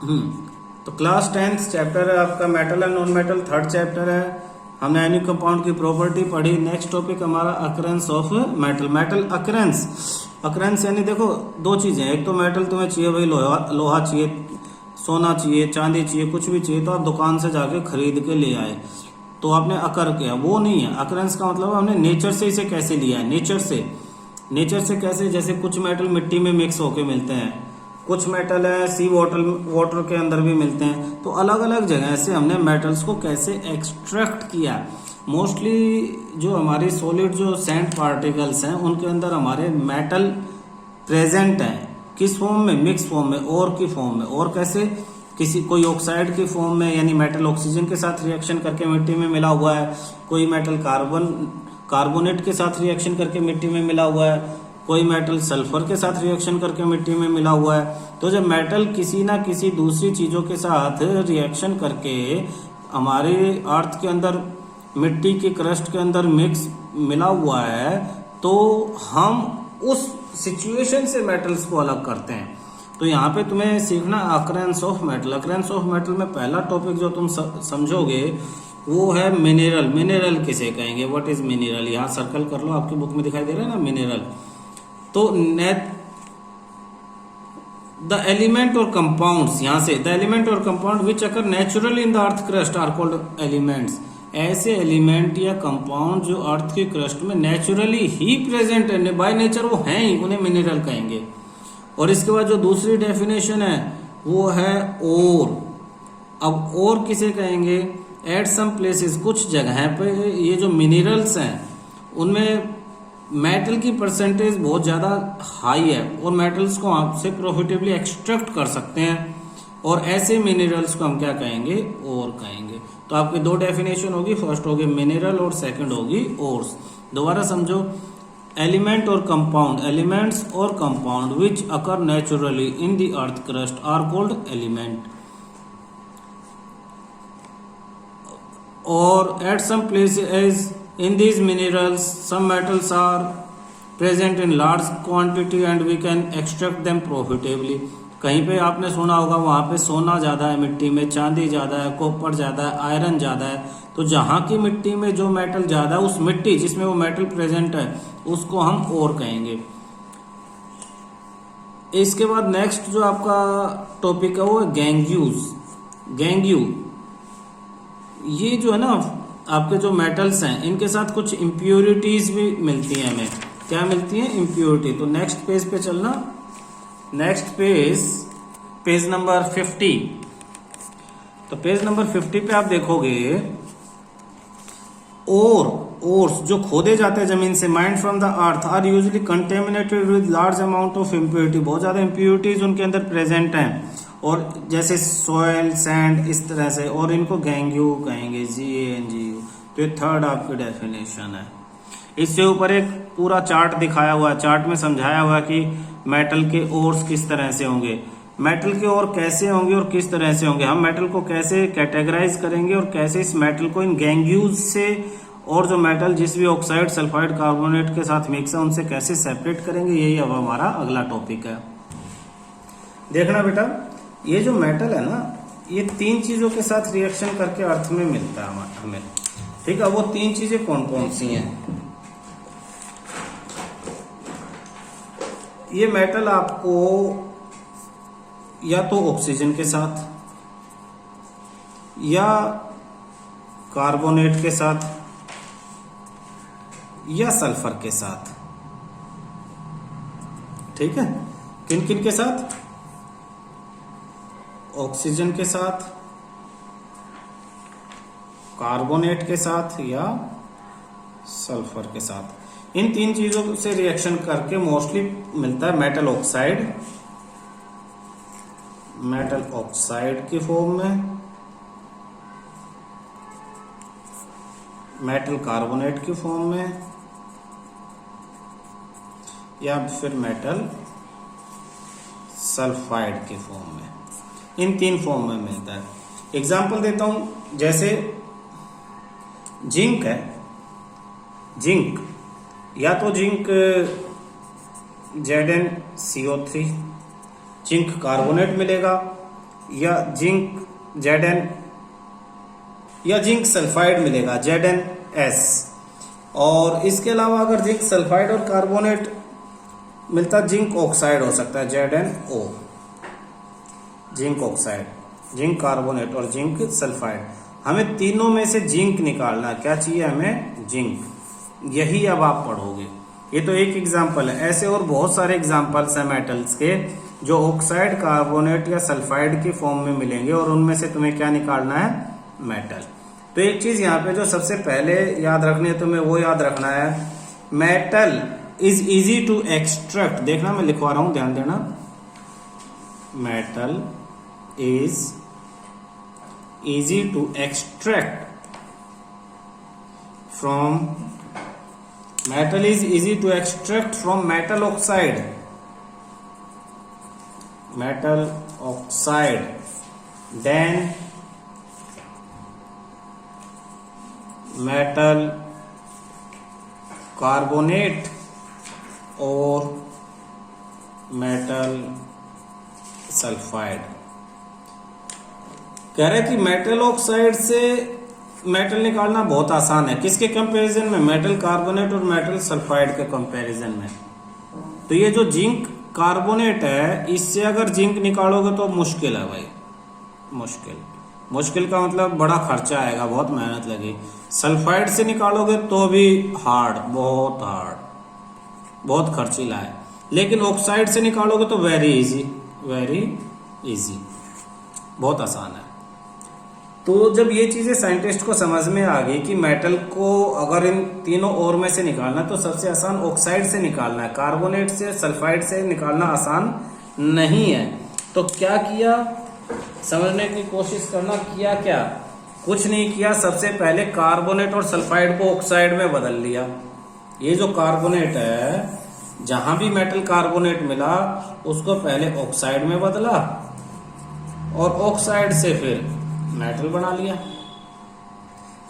तो class 10th chapter है आपका metal and non metal, third chapter है। हमने आयनिक कंपाउंड की प्रॉपर्टी पढ़ी। नेक्स्ट टॉपिक हमारा occurrence of metal. Metal occurrence, occurrence यानी देखो दो चीजें, एक तो मेटल तुम्हें चाहिए भाई, लोहा चाहिए, सोना चाहिए, चांदी चाहिए, कुछ भी चाहिए तो आप दुकान से जाके खरीद के ले आए तो आपने अकर किया, वो नहीं है। अकरेंस का मतलब हमने नेचर से इसे कैसे लिया है, नेचर से कैसे, जैसे कुछ मेटल मिट्टी में मिक्स होके मिलते हैं, कुछ मेटल है सी वाटर के अंदर भी मिलते हैं, तो अलग अलग जगह से हमने मेटल्स को कैसे एक्सट्रैक्ट किया। मोस्टली जो हमारी सॉलिड जो सैंड पार्टिकल्स हैं उनके अंदर हमारे मेटल प्रेजेंट हैं। किस फॉर्म में? मिक्स फॉर्म में, और की फॉर्म में। और कैसे? किसी कोई ऑक्साइड की फॉर्म में, यानी मेटल ऑक्सीजन के साथ रिएक्शन करके मिट्टी में मिला हुआ है, कोई मेटल कार्बोनेट के साथ रिएक्शन करके मिट्टी में मिला हुआ है, कोई मेटल सल्फर के साथ रिएक्शन करके मिट्टी में मिला हुआ है। तो जब मेटल किसी ना किसी दूसरी चीजों के साथ रिएक्शन करके हमारे अर्थ के अंदर मिट्टी की क्रस्ट के अंदर मिक्स मिला हुआ है, तो हम उस सिचुएशन से मेटल्स को अलग करते हैं। तो यहाँ पे तुम्हें सीखना occurrence of metal. Occurrence of metal में पहला टॉपिक जो तुम समझोगे वो है मिनरल। मिनरल किसे कहेंगे? What is mineral? यहाँ सर्कल कर लो, आपकी बुक में दिखाई दे रहा है ना मिनरल। तो द एलिमेंट और कंपाउंड्स, यहां से द एलिमेंट और compound which occur naturally in the earth crust are called elements. ऐसे एलिमेंट या कंपाउंड जो अर्थ की क्रस्ट में नेचुरली ही प्रेजेंट है, बाय नेचर वो हैं ही, उन्हें मिनरल कहेंगे। और इसके बाद जो दूसरी डेफिनेशन है वो है ओर। अब ओर किसे कहेंगे? एट सम प्लेसेस, कुछ जगह पे ये जो मिनरल्स हैं उनमें मेटल की परसेंटेज बहुत ज्यादा हाई है और मेटल्स को आपसे प्रॉफिटेबली एक्सट्रैक्ट कर सकते हैं, और ऐसे मिनरल्स को हम क्या कहेंगे? ओर कहेंगे। तो आपकी दो डेफिनेशन होगी, फर्स्ट होगी मिनरल और सेकंड होगी ओर्स। दोबारा समझो, एलिमेंट और कंपाउंड, एलिमेंट्स और compound which occur naturally in the earth crust are called element, और at some places in these minerals some metals are present in large quantity and we can extract them profitably। कहीं पे आपने सुना होगा वहां पे सोना ज्यादा है मिट्टी में, चांदी ज्यादा है, कॉपर ज्यादा है, आयरन ज्यादा है। तो जहां की मिट्टी में जो मेटल ज्यादा है, उस मिट्टी जिसमें वो मेटल प्रेजेंट है उसको हम ओर कहेंगे। इसके बाद नेक्स्ट जो आपका टॉपिक है वो है गैंग्यूज। गैंग्यू, ये जो है ना आपके जो मेटल्स हैं इनके साथ कुछ इम्प्योरिटीज भी मिलती हैं हमें। क्या मिलती हैं? इम्प्योरिटी। तो नेक्स्ट पेज पे चलना, नेक्स्ट पेज नंबर 50। तो पेज नंबर 50 पे आप देखोगे ओर्स जो खोदे जाते हैं जमीन से, mined from the earth, are usually contaminated with large amount of impurity. बहुत ज्यादा इम्प्योरिटीज उनके अंदर प्रेजेंट हैं, और जैसे सॉयल, सैंड, इस तरह से, और इनको गैंग्यू कहेंगे, GANGU। तो ये थर्ड आपकी डेफिनेशन है। इससे ऊपर एक पूरा चार्ट दिखाया हुआ है, चार्ट में समझाया हुआ है कि मेटल के ओर्स किस तरह से होंगे, मेटल के ओर कैसे होंगे और किस तरह से होंगे, हम मेटल को कैसे कैटेगराइज करेंगे और कैसे इस मेटल को इन गैंग्यूज से, और जो मेटल जिस भी ऑक्साइड, सल्फाइड, कार्बोनेट के साथ मिक्स है उनसे कैसे सेपरेट करेंगे। यही अब हमारा अगला टॉपिक है। देखना बेटा, ये जो मेटल है ना, ये तीन चीजों के साथ रिएक्शन करके अर्थ में मिलता है हमें, ठीक है। वो तीन चीजें कौन कौन सी हैं? ये मेटल आपको या तो ऑक्सीजन के साथ, या कार्बोनेट के साथ, या सल्फर के साथ, ठीक है। किन किन के साथ? ऑक्सीजन के साथ, कार्बोनेट के साथ, या सल्फर के साथ। इन तीन चीजों से रिएक्शन करके मोस्टली मिलता है मेटल ऑक्साइड, मेटल ऑक्साइड की फॉर्म में, मेटल कार्बोनेट की फॉर्म में, या फिर मेटल सल्फाइड की फॉर्म में। इन तीन फॉर्म में मिलता है। एग्जाम्पल देता हूं, जैसे जिंक है, जिंक या तो जिंक ZnCO3, जिंक कार्बोनेट मिलेगा, या जिंक Zn या जिंक सल्फाइड मिलेगा ZnS। और इसके अलावा अगर जिंक सल्फाइड और कार्बोनेट मिलता जिंक ऑक्साइड हो सकता है ZnO, zinc oxide, zinc carbonate और जिंक सल्फाइड। हमें तीनों में से जिंक निकालना है। क्या चाहिए हमें? जिंक। यही अब आप पढ़ोगे। ये तो एक एग्जाम्पल है, ऐसे और बहुत सारे एग्जाम्पल्स हैं मेटल्स के जो ऑक्साइड, कार्बोनेट या सल्फाइड की फॉर्म में मिलेंगे और उनमें से तुम्हें क्या निकालना है? मेटल। तो एक चीज यहाँ पे जो सबसे पहले याद रखनी है तुम्हें, वो याद रखना है, metal is easy to extract. देखना मैं लिखवा रहा हूं, ध्यान देना। Metal is easy to extract from, metal is easy to extract from metal oxide, metal oxide than metal carbonate or metal sulfide। कह रहे कि मेटल ऑक्साइड से मेटल निकालना बहुत आसान है। किसके कंपैरिजन में? मेटल कार्बोनेट और मेटल सल्फाइड के कंपैरिजन में। तो ये जो जिंक कार्बोनेट है, इससे अगर जिंक निकालोगे तो मुश्किल है भाई, मुश्किल। मुश्किल का मतलब बड़ा खर्चा आएगा, बहुत मेहनत लगेगी। सल्फाइड से निकालोगे तो भी हार्ड, बहुत हार्ड, बहुत खर्चीला है। लेकिन ऑक्साइड से निकालोगे तो वेरी इजी, वेरी इजी, बहुत आसान है। तो जब ये चीजें साइंटिस्ट को समझ में आ गई कि मेटल को अगर इन तीनों ओर में से निकालना तो सबसे आसान ऑक्साइड से निकालना है, कार्बोनेट से, सल्फाइड से निकालना आसान नहीं है। तो क्या किया? समझने की कोशिश करना। किया क्या? कुछ नहीं किया। सबसे पहले कार्बोनेट और सल्फाइड को ऑक्साइड में बदल लिया। ये जो कार्बोनेट है, जहां भी मेटल कार्बोनेट मिला उसको पहले ऑक्साइड में बदला और ऑक्साइड से फिर मेटल बना लिया।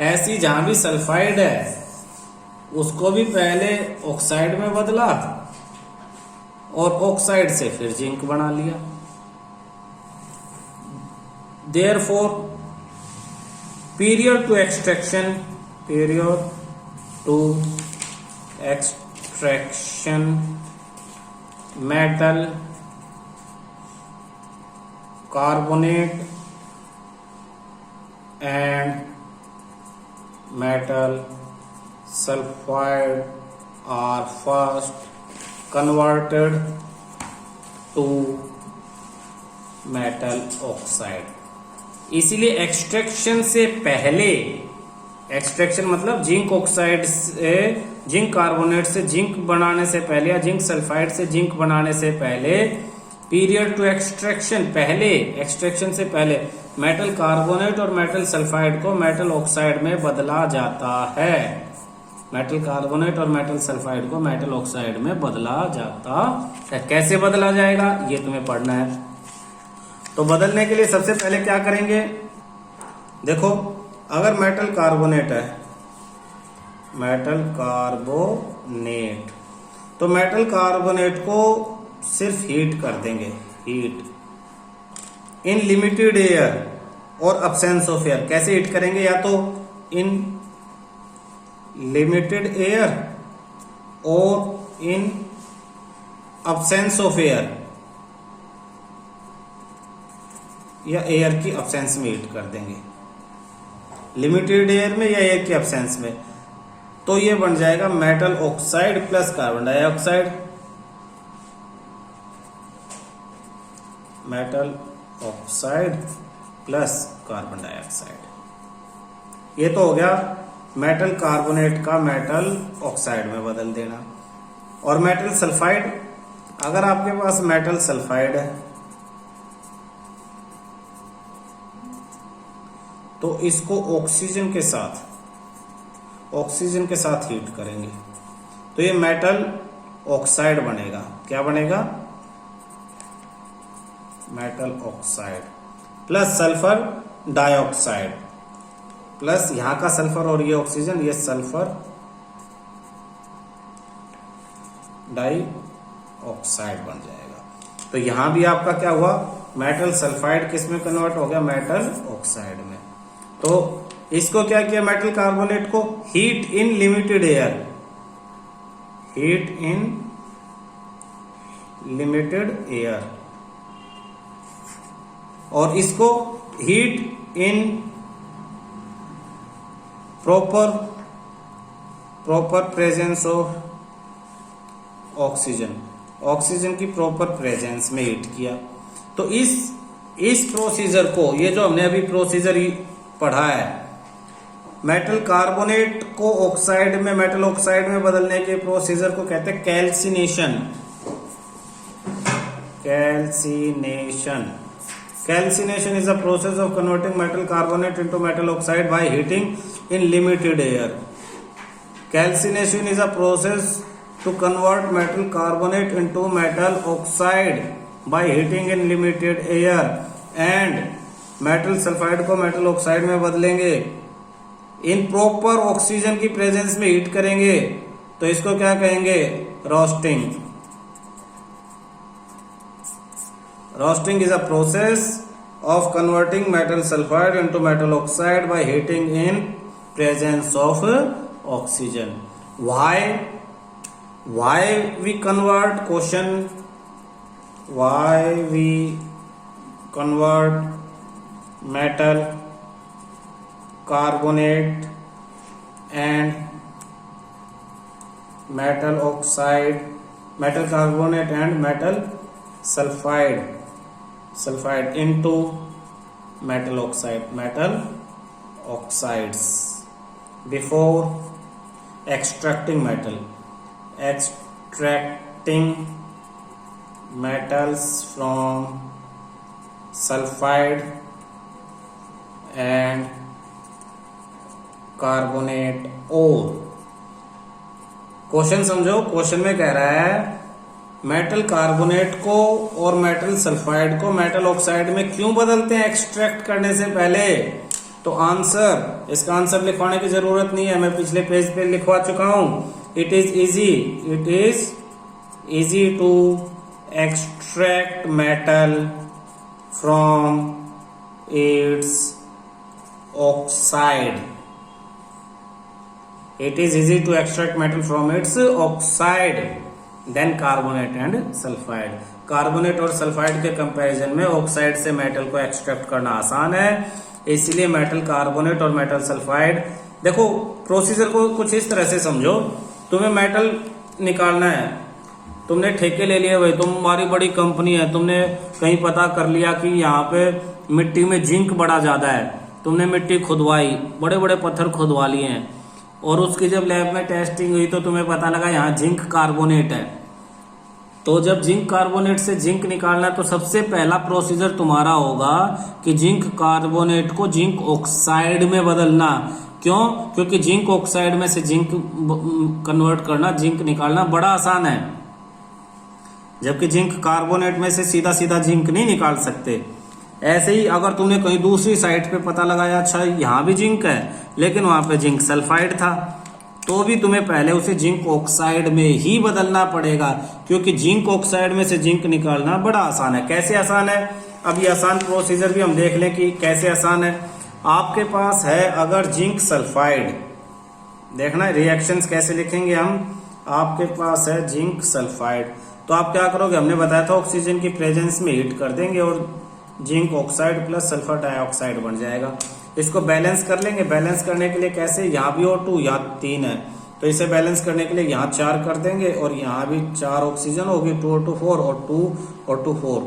ऐसी जहां भी सल्फाइड है उसको भी पहले ऑक्साइड में बदला और ऑक्साइड से फिर जिंक बना लिया। Therefore period two extraction, period two extraction metal carbonate and metal sulfide are first converted to metal oxide। इसीलिए एक्सट्रैक्शन से पहले, एक्सट्रैक्शन मतलब जिंक ऑक्साइड से, जिंक कार्बोनेट से जिंक बनाने से पहले या जिंक सल्फाइड से जिंक बनाने से पहले, पीरियड टू एक्सट्रैक्शन, पहले एक्सट्रैक्शन से पहले मेटल कार्बोनेट और मेटल सल्फाइड को मेटल ऑक्साइड में बदला जाता है। मेटल कार्बोनेट और मेटल सल्फाइड को मेटल ऑक्साइड में बदला जाता है। कैसे बदला जाएगा ये तुम्हें पढ़ना है। तो बदलने के लिए सबसे पहले क्या करेंगे? देखो, अगर मेटल कार्बोनेट है, मेटल कार्बोनेट, तो मेटल कार्बोनेट को सिर्फ हीट कर देंगे, हीट इन लिमिटेड एयर और अब्सेंस ऑफ एयर। कैसे हीट करेंगे? या तो इन लिमिटेड एयर और इन अब्सेंस ऑफ एयर, या एयर की अब्सेंस में हीट कर देंगे, लिमिटेड एयर में या एयर की अब्सेंस में। तो ये बन जाएगा metal oxide plus carbon dioxide, metal oxide plus carbon dioxide. ये तो हो गया मेटल कार्बोनेट का मेटल ऑक्साइड में बदल देना। और मेटल सल्फाइड, अगर आपके पास मेटल सल्फाइड है तो इसको ऑक्सीजन के साथ हीट करेंगे तो ये मेटल ऑक्साइड बनेगा। क्या बनेगा? Metal oxide plus sulphur dioxide, plus यहां का सल्फर और ये ऑक्सीजन, ये सल्फर डाइऑक्साइड बन जाएगा। तो यहां भी आपका क्या हुआ? मेटल सल्फाइड किस में कन्वर्ट हो गया, मेटल ऑक्साइड में। तो इसको क्या किया, मेटल कार्बोनेट को heat in limited air, heat in limited air, और इसको heat in proper presence of oxygen, oxygen की प्रॉपर प्रेजेंस में हीट किया। तो इस प्रोसीजर को, ये जो हमने अभी प्रोसीजर पढ़ा है, मेटल कार्बोनेट को ऑक्साइड में, मेटल ऑक्साइड में बदलने के प्रोसीजर को कहते हैं calcination. Calcination, calcination is a process of converting metal carbonate into metal oxide by heating in limited air. Calcination is a process to convert metal carbonate into metal oxide by heating in limited air, and metal sulfide को metal oxide में बदलेंगे, in proper oxygen की presence में heat करेंगे, तो इसको क्या कहेंगे, roasting. Roasting is a process of converting metal sulfide into metal oxide by heating in presence of oxygen. Why we convert? Question: why we convert metal carbonate and metal oxide, metal carbonate and metal sulfide into metal oxides before extracting metals from sulfide and carbonate ore। Question समझो, question में कह रहा है metal carbonate को और metal sulphide को metal oxide में क्यों बदलते हैं एक्सट्रैक्ट करने से पहले। तो आंसर, इसका आंसर लिखवाने की जरूरत नहीं है, मैं पिछले पेज पे लिखवा चुका हूं। It is easy to extract metal from its oxide. It is easy to extract metal from its oxide than carbonate and sulfide। Carbonate और सल्फाइड के कंपैरिजन में ऑक्साइड से मेटल को एक्सट्रैक्ट करना आसान है, इसलिए मेटल कार्बोनेट और मेटल सल्फाइड। देखो प्रोसीजर को कुछ इस तरह से समझो, तुम्हें मेटल निकालना है, तुमने ठेके ले लिए भाई, तुम्हारी बड़ी कंपनी है, तुमने कहीं पता कर लिया कि यहाँ पे मिट्टी में जिंक बड़ा ज्यादा है, तुमने मिट्टी खुदवाई, बड़े बड़े पत्थर खुदवा लिए हैं, और उसकी जब लैब में टेस्टिंग हुई तो तुम्हें पता लगा यहाँ जिंक कार्बोनेट है। तो जब जिंक कार्बोनेट से जिंक निकालना है तो सबसे पहला प्रोसीजर तुम्हारा होगा कि जिंक कार्बोनेट को जिंक ऑक्साइड में बदलना। क्यों? क्योंकि जिंक ऑक्साइड में से जिंक कन्वर्ट करना, जिंक निकालना बड़ा आसान है, जबकि जिंक कार्बोनेट में से सीधा सीधा जिंक नहीं निकाल सकते। ऐसे ही अगर तुमने कहीं दूसरी साइट पे पता लगाया, अच्छा यहाँ भी जिंक है लेकिन वहां पे जिंक सल्फाइड था, तो भी तुम्हें पहले उसे जिंक ऑक्साइड में ही बदलना पड़ेगा, क्योंकि जिंक ऑक्साइड में से जिंक निकालना बड़ा आसान है। कैसे आसान है, अब ये आसान प्रोसीजर भी हम देख लें कि कैसे आसान है। आपके पास है अगर जिंक सल्फाइड, देखना रिएक्शंस कैसे लिखेंगे हम। आपके पास है जिंक सल्फाइड, तो आप क्या करोगे, हमने बताया था ऑक्सीजन की प्रेजेंस में हीट कर देंगे और zinc oxide plus sulphur dioxide बन जाएगा। इसको बैलेंस कर लेंगे। बैलेंस करने के लिए कैसे, यहाँ भी O2 यहाँ 3 है, तो इसे बैलेंस करने के लिए यहाँ 4 कर देंगे और यहाँ भी 4 ऑक्सीजन होगी, 2O2 और 2O2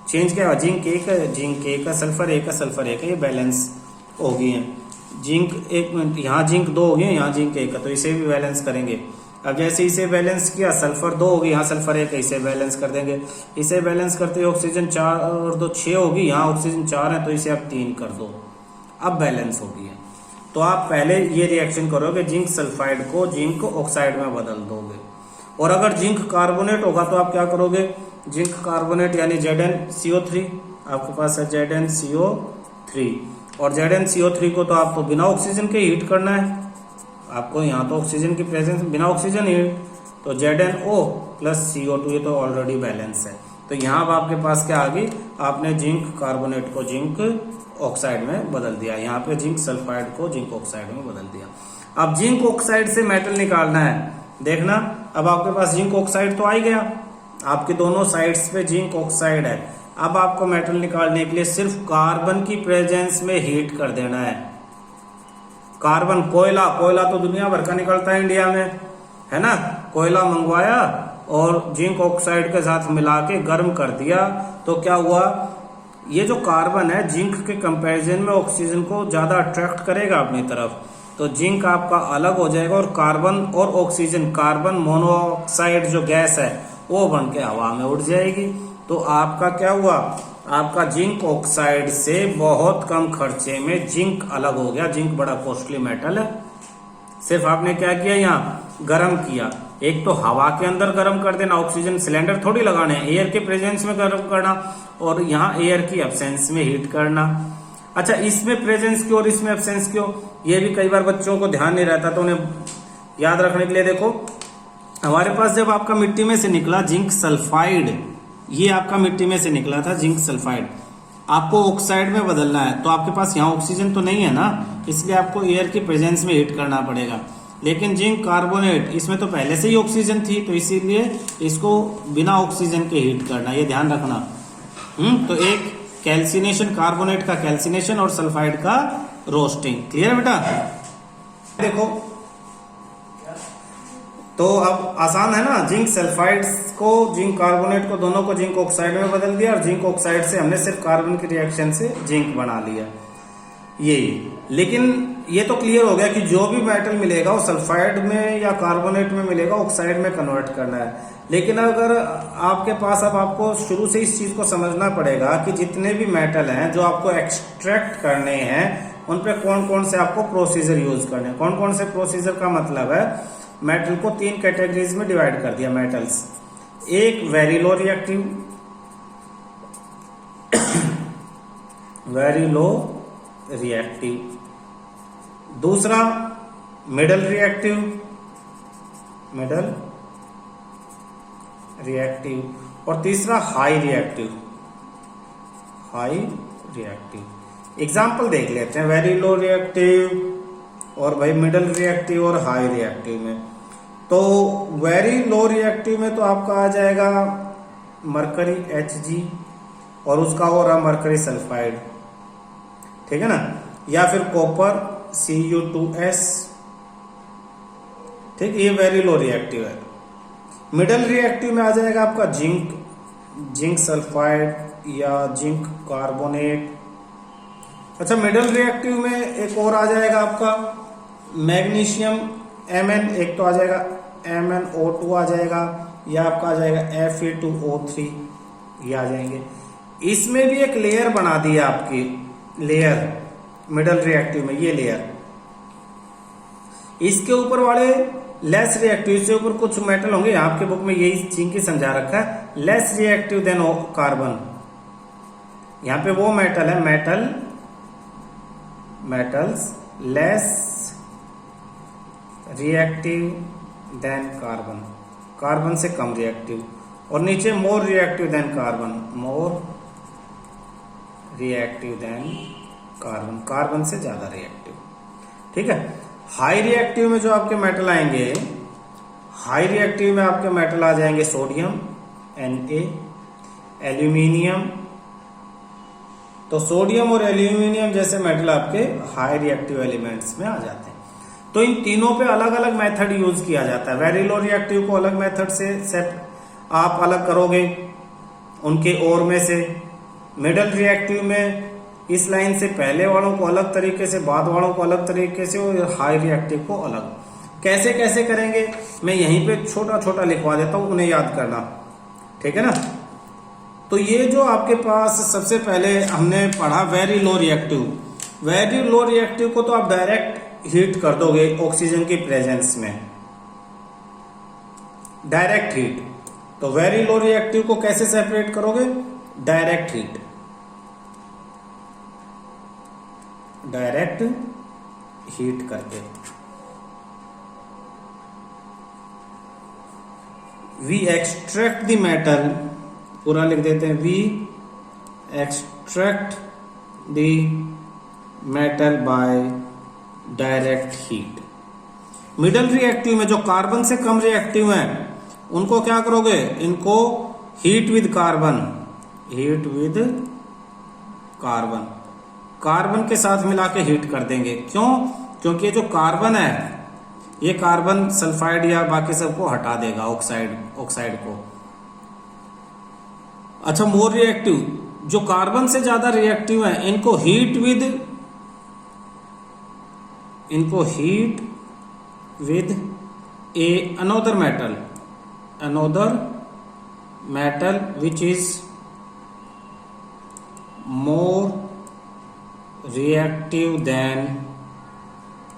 चेंज क्या, जिंक 1 है, जिंक 1 है, सल्फर 1 है, सल्फर 1 है, ये बैलेंस हो गई है। जिंक 1, यहाँ जिंक 2 हो गई है, यहाँ जिंक 1 है, तो इसे भी बैलेंस करेंगे। अब जैसे इसे बैलेंस किया, सल्फर 2 होगी, यहाँ सल्फर 1 है, इसे बैलेंस कर देंगे। इसे बैलेंस करते हुए ऑक्सीजन 4 और 2 6 होगी, यहाँ ऑक्सीजन 4 है, तो इसे आप 3 कर दो, अब बैलेंस हो गई है। तो आप पहले ये रिएक्शन करोगे, जिंक सल्फाइड को जिंक ऑक्साइड में बदल दोगे। और अगर जिंक कार्बोनेट होगा तो आप क्या करोगे, जिंक कार्बोनेट यानी ZnCO3, आपके पास है ZnCO3, और ZnCO3 को तो आपको बिना ऑक्सीजन के हीट करना है, आपको यहाँ तो ऑक्सीजन की प्रेजेंस, बिना ऑक्सीजन हीट, तो ZnO प्लस CO2, ये तो ऑलरेडी बैलेंस है। तो यहाँ अब आपके पास क्या आ गई, आपने जिंक कार्बोनेट को जिंक ऑक्साइड में बदल दिया, यहाँ पे जिंक सल्फाइड को जिंक ऑक्साइड में बदल दिया। अब जिंक ऑक्साइड से मेटल निकालना है, देखना अब आपके पास जिंक ऑक्साइड तो आ ही गया, आपके दोनों साइड्स पे जिंक ऑक्साइड है। अब आपको मेटल निकालने के लिए सिर्फ कार्बन की प्रेजेंस में हीट कर देना है। कार्बन, कोयला, कोयला तो दुनिया भर का निकलता है इंडिया में, है ना, कोयला मंगवाया और जिंक ऑक्साइड के साथ मिला के गर्म कर दिया, तो क्या हुआ, ये जो कार्बन है जिंक के कंपैरिजन में ऑक्सीजन को ज्यादा अट्रैक्ट करेगा अपनी तरफ, तो जिंक आपका अलग हो जाएगा और कार्बन और ऑक्सीजन, कार्बन मोनोऑक्साइड जो गैस है वो बन के हवा में उड़ जाएगी। तो आपका क्या हुआ, आपका जिंक ऑक्साइड से बहुत कम खर्चे में जिंक अलग हो गया। जिंक बड़ा कॉस्टली मेटल है, सिर्फ आपने क्या किया, यहाँ गर्म किया। एक तो हवा के अंदर गर्म कर देना, ऑक्सीजन सिलेंडर थोड़ी लगाने, एयर के प्रेजेंस में गर्म करना, और यहाँ एयर की एब्सेंस में हीट करना। अच्छा, इसमें प्रेजेंस क्यों और इसमें एब्सेंस क्यों, ये भी कई बार बच्चों को ध्यान नहीं रहता, तो उन्हें याद रखने के लिए देखो, हमारे पास जब आपका मिट्टी में से निकला जिंक सल्फाइड, ये आपका मिट्टी में से निकला था जिंक सल्फाइड, आपको ऑक्साइड में बदलना है, तो आपके पास यहाँ ऑक्सीजन तो नहीं है ना, इसलिए आपको एयर की प्रेजेंस में हीट करना पड़ेगा। लेकिन जिंक कार्बोनेट, इसमें तो पहले से ही ऑक्सीजन थी, तो इसीलिए इसको बिना ऑक्सीजन के हीट करना, ये ध्यान रखना। तो एक कैल्सिनेशन, कार्बोनेट का कैल्सिनेशन और सल्फाइड का रोस्टिंग, क्लियर है बेटा। देखो तो अब आसान है ना, जिंक सल्फाइड को जिंक कार्बोनेट को दोनों को जिंक ऑक्साइड में बदल दिया, और जिंक ऑक्साइड से हमने सिर्फ कार्बन की रिएक्शन से जिंक बना लिया, यही। लेकिन ये तो क्लियर हो गया कि जो भी मेटल मिलेगा वो सल्फाइड में या कार्बोनेट में मिलेगा, ऑक्साइड में कन्वर्ट करना है। लेकिन अगर आपके पास, अब आपको शुरू से इस चीज को समझना पड़ेगा कि जितने भी मेटल हैं जो आपको एक्सट्रैक्ट करने हैं, उन पे कौन कौन से आपको प्रोसीजर यूज करने हैं। कौन कौन से प्रोसीजर का मतलब है, मेटल को 3 कैटेगरीज में डिवाइड कर दिया मेटल्स। एक very low reactive, very low reactive, दूसरा मिडल रिएक्टिव, मिडल रिएक्टिव, और तीसरा high reactive, high reactive. Example देख लेते हैं, वेरी लो रिएक्टिव और भाई मिडल रिएक्टिव और हाई रिएक्टिव में। तो वेरी लो रिएक्टिव में तो आपका आ जाएगा मरकरी Hg और उसका हो रहा मरकरी सल्फाइड, ठीक है ना, या फिर कॉपर Cu2s, ठीक, ये वेरी लो रिएक्टिव है। मिडल रिएक्टिव में आ जाएगा आपका जिंक सल्फाइड या जिंक कार्बोनेट। अच्छा, मिडल रिएक्टिव में एक और आ जाएगा आपका मैग्नीशियम Mn, एक तो आ जाएगा MnO2 आ जाएगा, या आपका आ जाएगा Fe2O3, ये आ जाएंगे। इसमें भी एक लेयर बना दी है आपकी, लेयर मिडल रिएक्टिव में, ये लेयर। इसके ऊपर वाले लेस रिएक्टिव, से ऊपर कुछ मेटल होंगे, आपके बुक में यही चीज की समझा रखा है, लेस रिएक्टिव देन कार्बन। यहां पे वो मेटल है, metals less reactive than carbon, carbon से कम रिएक्टिव, और नीचे more reactive than carbon, more reactive than carbon, carbon से ज्यादा रिएक्टिव, ठीक है। हाई रिएक्टिव में जो आपके मेटल आएंगे, हाई रिएक्टिव में आपके मेटल आ जाएंगे सोडियम Na, एल्यूमिनियम। तो सोडियम और एल्यूमिनियम जैसे मेटल आपके हाई रिएक्टिव एलिमेंट्स में आ जाते हैं। तो इन तीनों पे अलग अलग मेथड यूज किया जाता है। वेरी लो रिएक्टिव को अलग मेथड से सेट आप अलग करोगे उनके ओर में से, मिडल रिएक्टिव में इस लाइन से पहले वालों को अलग तरीके से, बाद वालों को अलग तरीके से, और हाई रिएक्टिव को अलग। कैसे कैसे करेंगे मैं यहीं पे छोटा छोटा लिखवा देता हूं, उन्हें याद करना, ठीक है ना। तो ये जो आपके पास सबसे पहले हमने पढ़ा very low reactive, very low reactive को तो आप डायरेक्ट हीट कर दोगे ऑक्सीजन की प्रेजेंस में, डायरेक्ट हीट। तो वेरी लो रिएक्टिव को कैसे सेपरेट करोगे, डायरेक्ट हीट, डायरेक्ट हीट करके। वी एक्सट्रैक्ट द मेटल, पूरा लिख देते हैं, we extract the metal by direct heat। Middle reactive में जो कार्बन से कम रिएक्टिव हैं उनको क्या करोगे, इनको heat with carbon, heat with carbon, carbon के साथ मिला के हीट कर देंगे। क्यों? क्योंकि ये जो कार्बन है ये कार्बन सल्फाइड या बाकी सबको हटा देगा, ऑक्साइड को। अच्छा, मोर रिएक्टिव, जो कार्बन से ज्यादा रिएक्टिव है इनको heat with another metal which is more reactive than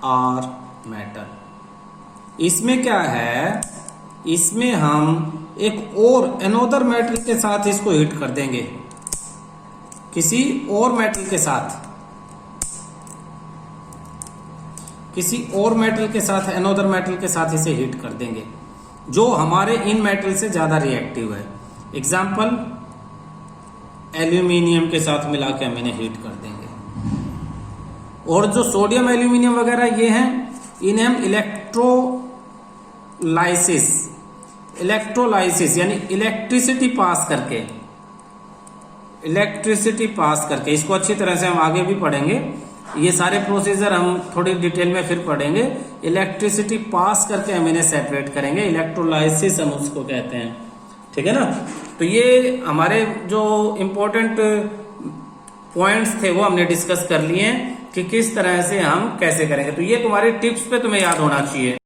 our metal। इसमें क्या है, इसमें हम एक और another metal के साथ इसको हीट कर देंगे, किसी और मेटल के साथ, किसी और मेटल के साथ, अनोदर मेटल के साथ इसे हीट कर देंगे जो हमारे इन मेटल से ज्यादा रिएक्टिव है। एग्जाम्पल, एल्यूमिनियम के साथ मिला के हम इन्हें हीट कर देंगे। और जो सोडियम एल्यूमिनियम वगैरह ये हैं, इन्हें हम इलेक्ट्रोलाइसिस यानी इलेक्ट्रिसिटी पास करके, इसको अच्छी तरह से हम आगे भी पढ़ेंगे, ये सारे प्रोसीजर हम थोड़ी डिटेल में फिर पढ़ेंगे। इलेक्ट्रिसिटी पास करके हम इन्हें सेपरेट करेंगे, इलेक्ट्रोलाइसिस हम उसको कहते हैं, ठीक है ना। तो ये हमारे जो इंपॉर्टेंट पॉइंट्स थे वो हमने डिस्कस कर लिए हैं कि किस तरह से हम कैसे करेंगे। तो ये तुम्हारी टिप्स पे तुम्हें याद होना चाहिए।